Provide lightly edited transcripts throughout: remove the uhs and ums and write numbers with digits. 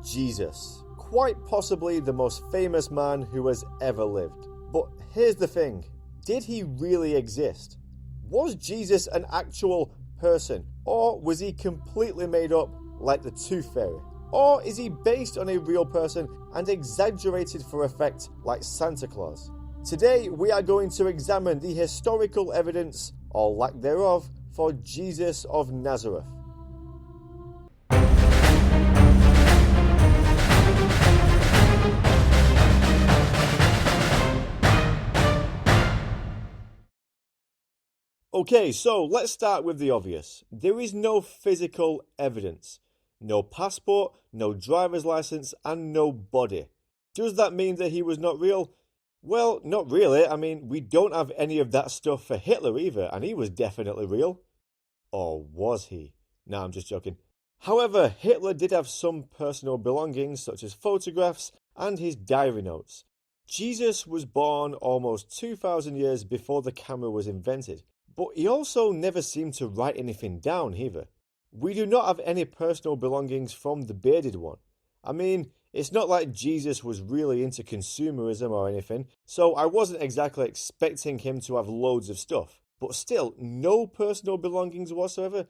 Jesus. Quite possibly the most famous man who has ever lived. But here's the thing. Did he really exist? Was Jesus an actual person? Or was he completely made up like the Tooth Fairy? Or is he based on a real person and exaggerated for effect like Santa Claus? Today we are going to examine the historical evidence, or lack thereof, for Jesus of Nazareth. Okay, so let's start with the obvious. There is no physical evidence. No passport, no driver's license, and no body. Does that mean that he was not real? Well, not really. I mean, we don't have any of that stuff for Hitler either, and he was definitely real. Or was he? No, I'm just joking. However, Hitler did have some personal belongings, such as photographs and his diary notes. Jesus was born almost 2,000 years before the camera was invented, but he also never seemed to write anything down either. We do not have any personal belongings from the bearded one. I mean, it's not like Jesus was really into consumerism or anything, so I wasn't exactly expecting him to have loads of stuff. But still, no personal belongings whatsoever?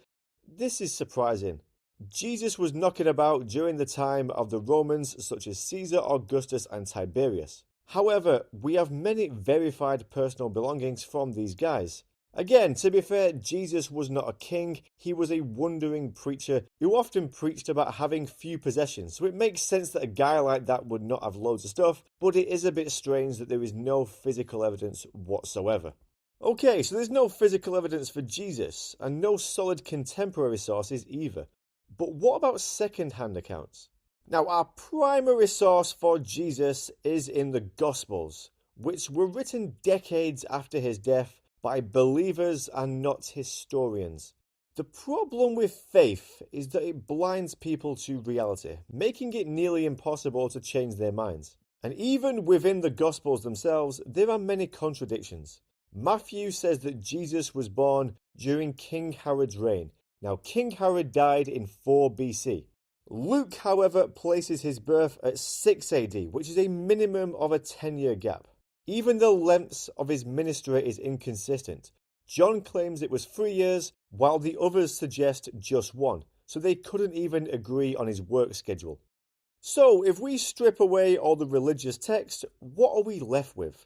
This is surprising. Jesus was knocking about during the time of the Romans such as Caesar, Augustus and Tiberius. However, we have many verified personal belongings from these guys. Again, to be fair, Jesus was not a king, he was a wandering preacher who often preached about having few possessions, so it makes sense that a guy like that would not have loads of stuff, but it is a bit strange that there is no physical evidence whatsoever. Okay, so there's no physical evidence for Jesus, and no solid contemporary sources either. But what about second-hand accounts? Now, our primary source for Jesus is in the Gospels, which were written decades after his death by believers and not historians. The problem with faith is that it blinds people to reality, making it nearly impossible to change their minds. And even within the Gospels themselves, there are many contradictions. Matthew says that Jesus was born during King Herod's reign. Now, King Herod died in 4 BC. Luke, however, places his birth at 6 AD, which is a minimum of a 10-year gap. Even the lengths of his ministry is inconsistent. John claims it was 3 years, while the others suggest just 1, so they couldn't even agree on his work schedule. So, if we strip away all the religious text, what are we left with?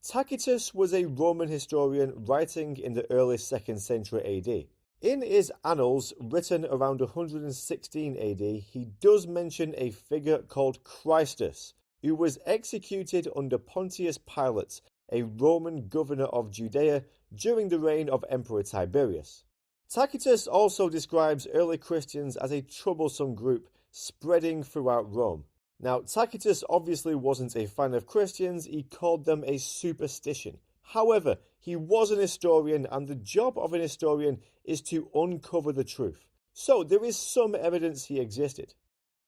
Tacitus was a Roman historian writing in the early 2nd century AD. In his annals, written around 116 AD, he does mention a figure called Christus, who was executed under Pontius Pilate, a Roman governor of Judea, during the reign of Emperor Tiberius. Tacitus also describes early Christians as a troublesome group spreading throughout Rome. Now, Tacitus obviously wasn't a fan of Christians, he called them a superstition. However, he was an historian, and the job of an historian is to uncover the truth. So there is some evidence he existed.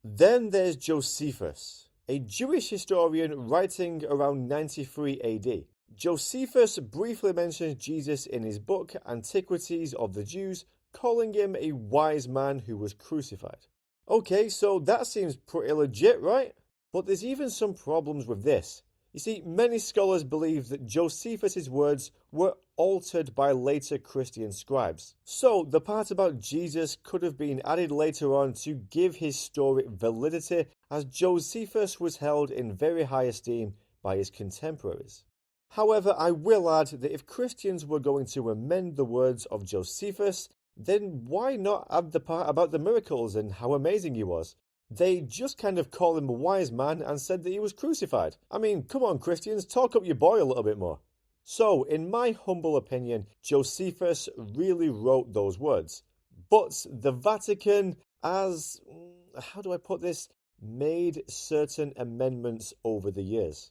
Then there's Josephus, a Jewish historian writing around 93 AD. Josephus briefly mentions Jesus in his book Antiquities of the Jews, calling him a wise man who was crucified. Okay, so that seems pretty legit, right? But there's even some problems with this. You see, many scholars believe that Josephus' words were altered by later Christian scribes. So, the part about Jesus could have been added later on to give his story validity, as Josephus was held in very high esteem by his contemporaries. However, I will add that if Christians were going to amend the words of Josephus, then why not add the part about the miracles and how amazing he was? They just kind of called him a wise man and said that he was crucified. I mean, come on Christians, talk up your boy a little bit more. So, in my humble opinion, Josephus really wrote those words. But the Vatican, how do I put this, made certain amendments over the years.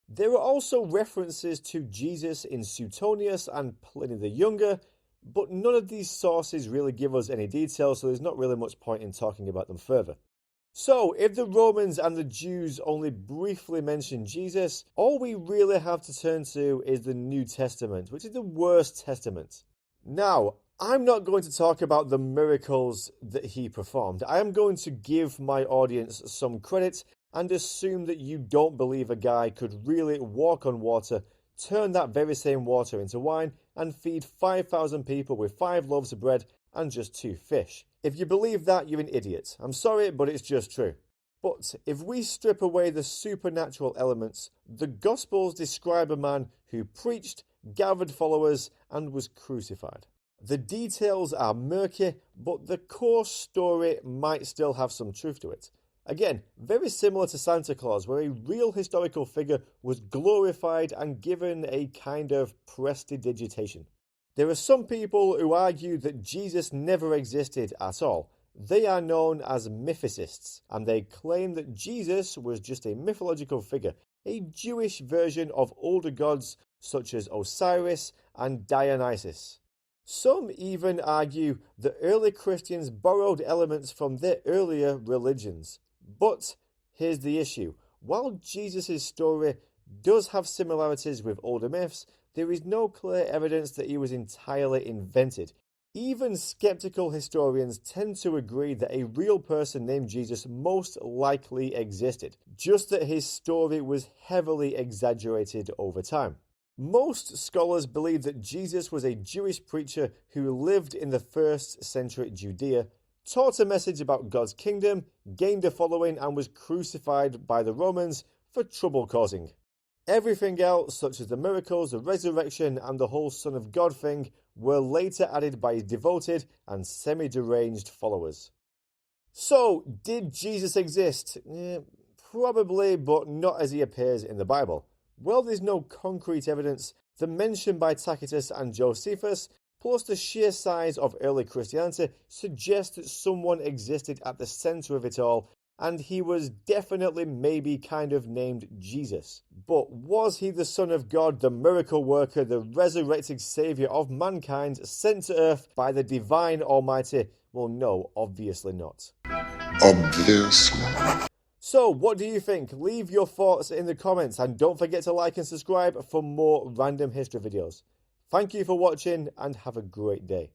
There are also references to Jesus in Suetonius and Pliny the Younger, but none of these sources really give us any details, so there's not really much point in talking about them further. So, if the Romans and the Jews only briefly mention Jesus, all we really have to turn to is the New Testament, which is the worst testament. Now, I'm not going to talk about the miracles that he performed. I am going to give my audience some credit and assume that you don't believe a guy could really walk on water, turn that very same water into wine, and feed 5,000 people with 5 loaves of bread and just 2 fish. If you believe that, you're an idiot. I'm sorry, but it's just true. But if we strip away the supernatural elements, the Gospels describe a man who preached, gathered followers, and was crucified. The details are murky, but the core story might still have some truth to it. Again, very similar to Santa Claus, where a real historical figure was glorified and given a kind of prestidigitation. There are some people who argue that Jesus never existed at all. They are known as mythicists, and they claim that Jesus was just a mythological figure, a Jewish version of older gods such as Osiris and Dionysus. Some even argue that early Christians borrowed elements from their earlier religions. But here's the issue. While Jesus' story does have similarities with older myths, there is no clear evidence that he was entirely invented. Even skeptical historians tend to agree that a real person named Jesus most likely existed, just that his story was heavily exaggerated over time. Most scholars believe that Jesus was a Jewish preacher who lived in the 1st century Judea, taught a message about God's kingdom, gained a following, and was crucified by the Romans for trouble causing. Everything else, such as the miracles, the resurrection, and the whole Son of God thing, were later added by his devoted and semi-deranged followers. So, did Jesus exist? Probably, but not as he appears in the Bible. Well, there's no concrete evidence. The mention by Tacitus and Josephus, plus the sheer size of early Christianity, suggests that someone existed at the center of it all, and he was definitely maybe kind of named Jesus. But was he the Son of God, the miracle worker, the resurrected saviour of mankind, sent to earth by the divine Almighty? Well, no, obviously not. Obviously. So, what do you think? Leave your thoughts in the comments and don't forget to like and subscribe for more random history videos. Thank you for watching and have a great day.